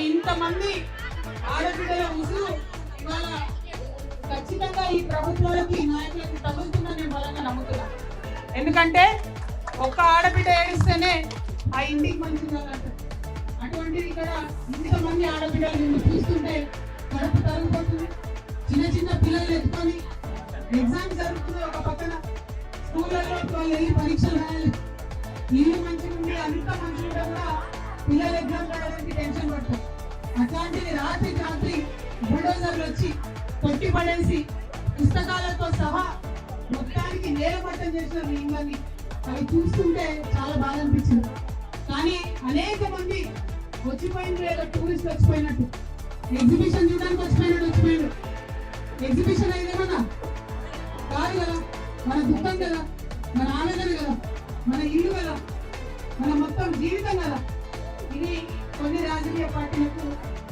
ఇంతమంది ఆడబిడ్డల ఉసురు ఇవాళ ఖచ్చితంగా ఈ ప్రభుత్వాలకి నాయకులకి తగులుతుందని నేను బలంగా నమ్ముతున్నా. ఎందుకంటే ఒక్క ఆడబిడ్డ ఏడిస్తేనే ఆ ఇంటికి మంచిది కాదంట. అటువంటిది ఇక్కడ ఇంతమంది ఆడబిడ్డలు నిన్ను చూస్తుంటే కడుపు తరిగిపోతుంది. చిన్న చిన్న పిల్లలు ఎత్తుకొని ఎగ్జామ్ జరుగుతుంది, ఒక పక్కన స్కూళ్ళలో వాళ్ళు వెళ్ళి పరీక్షలు రాయాలి. ఇల్లు మంచిగా ఉండి అంత మంచిగా కూడా పిల్లలు ఎగ్జామ్ రాయడానికి టెన్షన్ పడతారు. అట్లాంటిది రాత్రి బుల్డోజర్లు వచ్చి కొట్టి పడేసి పుస్తకాలతో సహా మొత్తానికి నేలమట్టం చేసిన వీళ్ళని అవి చూస్తుంటే చాలా బాధ అనిపించింది. కానీ అనేక మంది వచ్చిపోయింది ఏదో టూరిస్ట్ వచ్చిపోయినట్టు, ఎగ్జిబిషన్ చూడడానికి వచ్చిపోయాడు. ఎగ్జిబిషన్ అయ్యేమన్నా కాదు కదా, మన దుఃఖం కదా, మన ఆవేదన కదా, మన ఇల్లు కదా, మన మొత్తం జీవితం కదా. ఇది కొన్ని రాజకీయ పార్టీలకు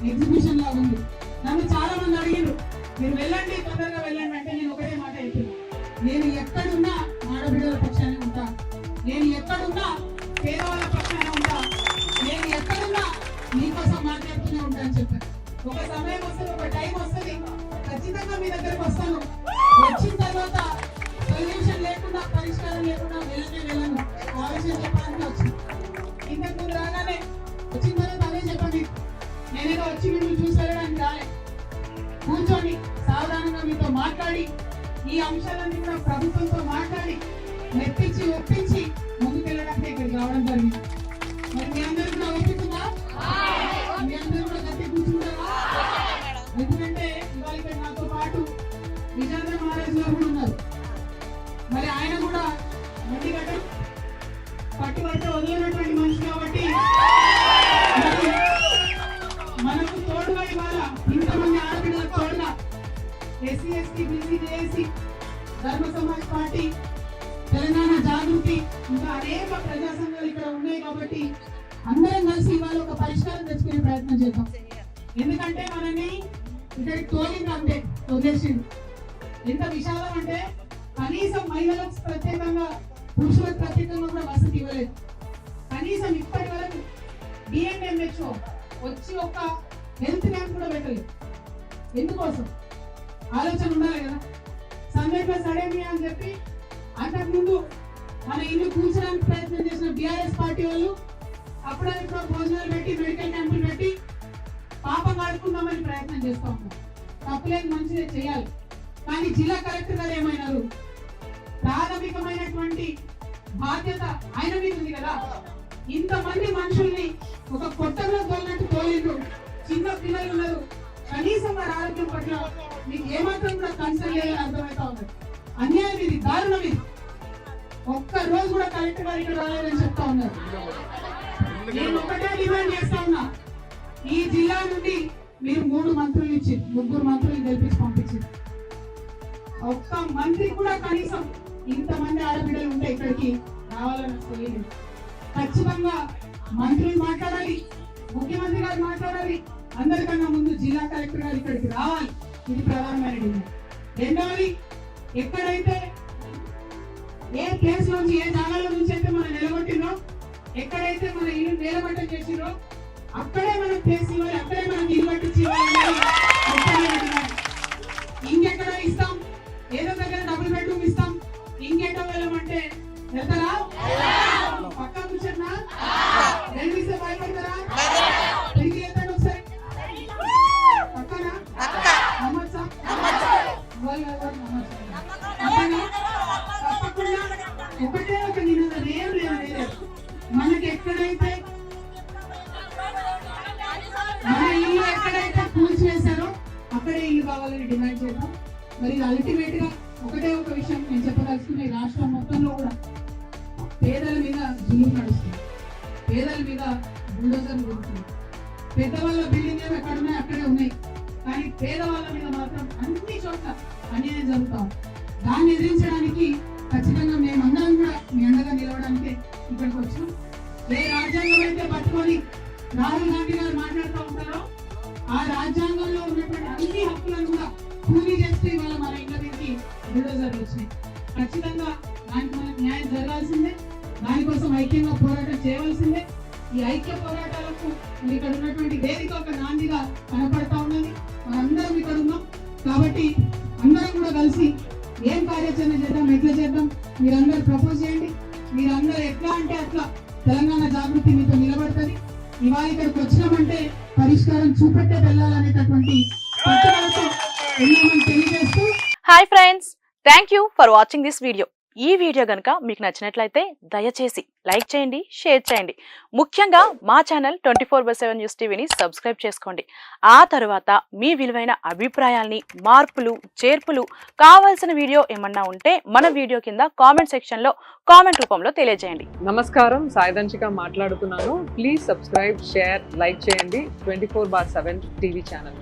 ఎగ్జిబిషన్ లాగా ఉంది. నన్ను చాలా మంది అడిగారు, మీరు వెళ్ళండి, తొందరగా వెళ్ళండి అంటే నేను ఒకటే మాట చెప్తున్నాను, నేను ఎక్కడున్నా ఆడబిడ్డల పక్షానే ఉంటా, నేను ఎక్కడున్నా పేదవాళ్ళ పక్షానే ఉంటా, నేను ఎక్కడున్నా మీకోసం మాట్లాడుతూనే ఉంటా అని చెప్పాను. ఒక సమయం వస్తుంది, ఒక టైం వస్తుంది, ఖచ్చితంగా మీ దగ్గరకు వస్తాను. వచ్చిన తర్వాత సొల్యూషన్ లేకుండా, పరిష్కారం లేకుండా వెళ్ళను ఆ విషయం చెప్పడానికి వచ్చింది. ఇంతకు ముందు రాగానే వచ్చిన తర్వాత అదే చెప్పండి, నేనేదో వచ్చి మిమ్మల్ని చూసి వెళ్ళడానికి రాలే, కూర్చొని సాధారణంగా మీతో మాట్లాడి ఈ అంశాలన్నీ కూడా ప్రభుత్వంతో మాట్లాడి మెప్పించి ఒప్పించి ముందుకెళ్ళడానికి ఇక్కడికి రావడం జరిగింది. మరి మీ అందరూ కూడా ఒప్పుకుందా? మీ అందరూ కూడా గట్టి కూర్చుంటారా? ఎందుకంటే ఇవాళ ఇక్కడ నాతో పాటు విజేంద్ర మహారాజ్ గారు కూడా ఉన్నారు. మరి ఆయన కూడా మండిగడ్డ పట్టుబడితే వదిలినటువంటి మనిషి కాబట్టి మనకు తోడుగా ఇవాళ ఇంతమంది ఆడపిల్లలకు తోడుగా ఎస్సీ ఎస్టీ బీసీ జేఏసీ ధర్మ సమాజ్ పార్టీ, తెలంగాణ జాగృతి, ఇంకా అనేక ప్రజా సంఘాలు ఇక్కడ ఉన్నాయి. కాబట్టి అందరం కలిసి ఇవాళ ఒక పరిష్కారం తెచ్చుకునే ప్రయత్నం చేద్దాం. ఎందుకంటే మనని ఇక్కడికి తోలింది అంతే, వదిలేసింది. ఎంత విశాలం అంటే కనీసం మహిళలకు ప్రత్యేకంగా, పురుషులకు ప్రత్యేకంగా కూడా వసతి ఇవ్వలేదు. కనీసం ఇప్పటి వరకు డిఎన్ఎంహెచ్ఓ వచ్చి ఒక హెల్త్ క్యాంప్ కూడా పెట్టలేదు. ఎందుకోసం ఆలోచన ఉండాలి కదా. సందర్భ సడేమి అని చెప్పి అంతకుముందు మన ఇల్లు కూర్చోడానికి ప్రయత్నం చేసిన బీఆర్ఎస్ పార్టీ వాళ్ళు అప్పుడప్పుడు భోజనాలు పెట్టి, మెడికల్ క్యాంపులు పెట్టి పాపం ఆడుకుందామని ప్రయత్నం చేస్తూ ఉంటాం. తప్పులేదు, మంచిదే, చేయాలి. కానీ జిల్లా కలెక్టర్ గారు ఏమైనారు, ప్రాథమికమైనటువంటి బాధ్యత ఆయన మీద ఉంది కదా. ఇంతమంది మనుషుల్ని ఒక కొట్టంలో తోలినట్టు తోలిండ్రు. చిన్న పిల్లలు ఉన్నారు, కనీసం వారి ఆరోగ్యం పట్ల మీకు ఏమాత్రం కూడా కన్సర్న్ లేదని అర్థమవుతా ఉంది. అన్యాయం ఇది, దారుణం ఇది. ఒక్క రోజు కూడా కలెక్టర్ గారు ఇక్కడ రాలేదని చెప్తా ఉన్నారు. నేను ఒకటే డిమాండ్ చేస్తా ఉన్నా, ఈ జిల్లా నుండి మీరు 3 మంత్రులు ఇచ్చి 3 మంత్రులు గెలిపించి పంపించింది. ఒక్క మంత్రి కూడా కనీసం ఇంతమంది ఆడబిడ్డలు ఉంటే ఇక్కడికి రావాలని తెలియదు. ఖచ్చితంగా మంత్రులు మాట్లాడాలి, ముఖ్యమంత్రి గారు మాట్లాడాలి, అందరికన్నా ముందు జిల్లా కలెక్టర్ గారు ఇక్కడికి రావాలి. ఇది ప్రధానమైన డిమాండ్. రెండవది, ఎక్కడైతే ఏ ప్లేస్ నుంచి, ఏ జాగాల నుంచి అయితే మనం నిలబట్టినో, ఎక్కడైతే మన ఇల్లు నిలబట్టం చేసిరో అక్కడే మనం ప్లేస్ ఇవ్వాలి, అక్కడే మనం ఇల్లు పట్టించి ఇంకెక్కడ ఇస్తాం, ఏదో దగ్గర డబుల్ బెడ్రూమ్ ఇస్తాం, ఇంకెటో వెళ్ళమంటే వెళ్తారా? పక్క కూర్చున్నా రెండు ఇస్తే భయపడతారా? తిరిగి వెళ్తాడు ఒకసారి పక్కనా నమ్మచ్చా? తప్పకుండా ఒకటే ఒక నినాదం, ఏం లేదు. మనకి ఎక్కడైతే మన ఇల్లు ఎక్కడైతే కూల్చివేశారో అక్కడే ఇల్లు కావాలని డిమాండ్ చేద్దాం. మరి అల్టిమేట్ గా ఒకటే ఒక విషయం నేను చెప్పదలుచుకున్న, ఈ రాష్ట్రం మొత్తంలో కూడా పేదల మీద జులుం నడుస్తుంది, పేదల మీద బుల్డోజర్లు దొరుకుతుంది. పెద్దవాళ్ళ బిల్డింగ్ ఏమో ఎక్కడున్నాయి అక్కడే ఉన్నాయి, కానీ పేదవాళ్ళ మీద మాత్రం అన్ని చోట్ల అన్యాయం జరుగుతాం. దాన్ని ఎదిరించడానికి ఖచ్చితంగా మేమందరం కూడా మీ అండగా నిలవడానికి ఇక్కడికి వచ్చాం. ఏ రాజ్యాంగం అయితే పట్టుకొని రాహుల్ గాంధీ గారు మాట్లాడుతూ ఉంటారో ఆ రాజ్యాంగంలో ఉన్నటువంటి అన్ని హక్కులను కూడా పూర్తి చేస్తే ఇవాళ మన ఇంట్లో దీనికి బుల్డోజర్లు వచ్చినాయి. ఖచ్చితంగా దానికి మనకు న్యాయం జరగాల్సిందే, దానికోసం ఐక్యంగా పోరాటం చేయవలసిందే. ఈ ఐక్య పోరాటాలకు ఇక్కడ ఉన్నటువంటి వేదిక ఒక మీరందరూ ప్రపోజ్ చేయండి. మీరందరూ ఎట్లా అంటే అట్లా తెలంగాణ జాగృతి మీతో నిలబడుతుంది. ఇవాళ ఇక్కడికి వచ్చినామంటే పరిష్కారం చూపెట్టే వెళ్ళాలనేటటువంటి పట్టుదలతో ఉన్నామని తెలియజేస్తూ. Hi friends, thank you for watching this video. ఈ వీడియో కనుక మీకు నచ్చినట్లయితే దయచేసి లైక్ చేయండి, షేర్ చేయండి. ముఖ్యంగా మా ఛానల్ 24/7 న్యూస్ టీవీని సబ్స్క్రైబ్ చేసుకోండి. ఆ తర్వాత మీ విలువైన అభిప్రాయాల్ని, మార్పులు, చేర్పులు, కావాల్సిన వీడియో ఏమన్నా ఉంటే మన వీడియో కింద కామెంట్ సెక్షన్లో కామెంట్ రూపంలో తెలియజేయండి. నమస్కారం, సాయిదంచిక మాట్లాడుతున్నాను. ప్లీజ్ సబ్స్క్రైబ్, షేర్, లైక్ చేయండి 24/7 టీవీ ఛానల్.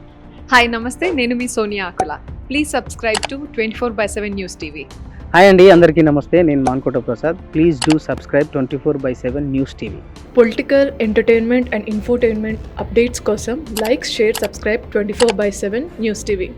హాయ్ నమస్తే, నేను మీ Sonia Akula. Please subscribe to 24/7 news TV. Hi అండి, అందరికీ నమస్తే. నేను Mankota Prasad. Please do subscribe 24/7 news TV. Political, entertainment and infotainment updates కోసం like, share, subscribe 24/7 news TV.